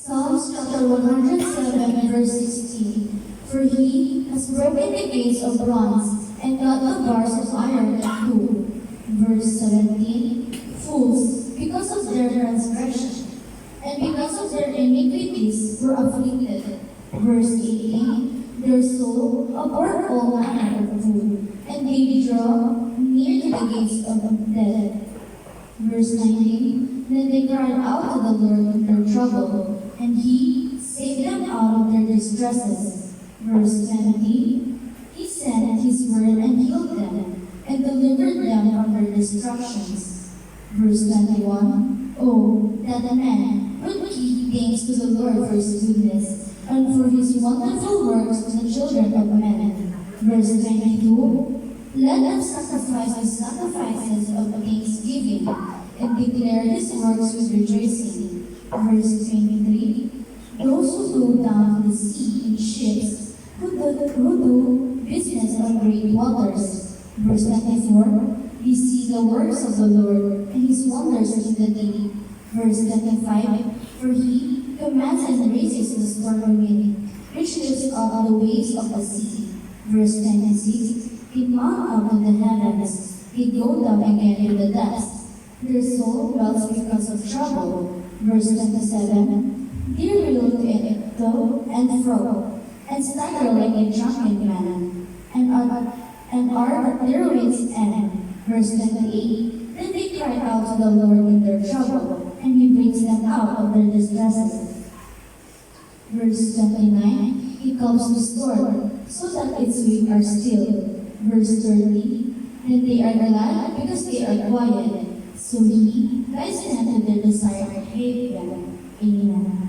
Psalms chapter 107, verse 16. For he has broken the gates of bronze and cut the bars of iron in two. Verse 17. Fools, because of their transgression, and because of their iniquities, were afflicted. Verse 18. Their soul abhorred all manner of food, and they draw near to the gates of death. Verse 19. Then they cried out to the Lord in their trouble, and he saved them out of their distresses. Verse 20. He sent his word and healed them, and delivered them from their destructions. Verse 21. Oh, that a man would give thanks to the Lord for his goodness, and for his wonderful works to the children of men. Verse 22. Let them sacrifice the sacrifices of thanksgiving, and declare his works with rejoicing. Verse 23. Those who go down to the sea in ships, who do business on great waters. Verse 24. We see the works of the Lord, and his wonders in the deep. Verse 25. For he commands and raises the stormy wind, which lifts up the waves of the sea. Verse 26. He mount up to the heavens, he go down again to the depths. Their soul dwells because of trouble. Verse 27. They reel to and fro, and stagger like a drunken man, and are at their wits' end. Verse 28. Then they cry out to the Lord in their trouble, and he brings them out of their distresses. Verse 29. He calms the storm, so that its waves are still. Verse 30. Then they are glad because they are quiet, so he guides them to their desired haven. Amen.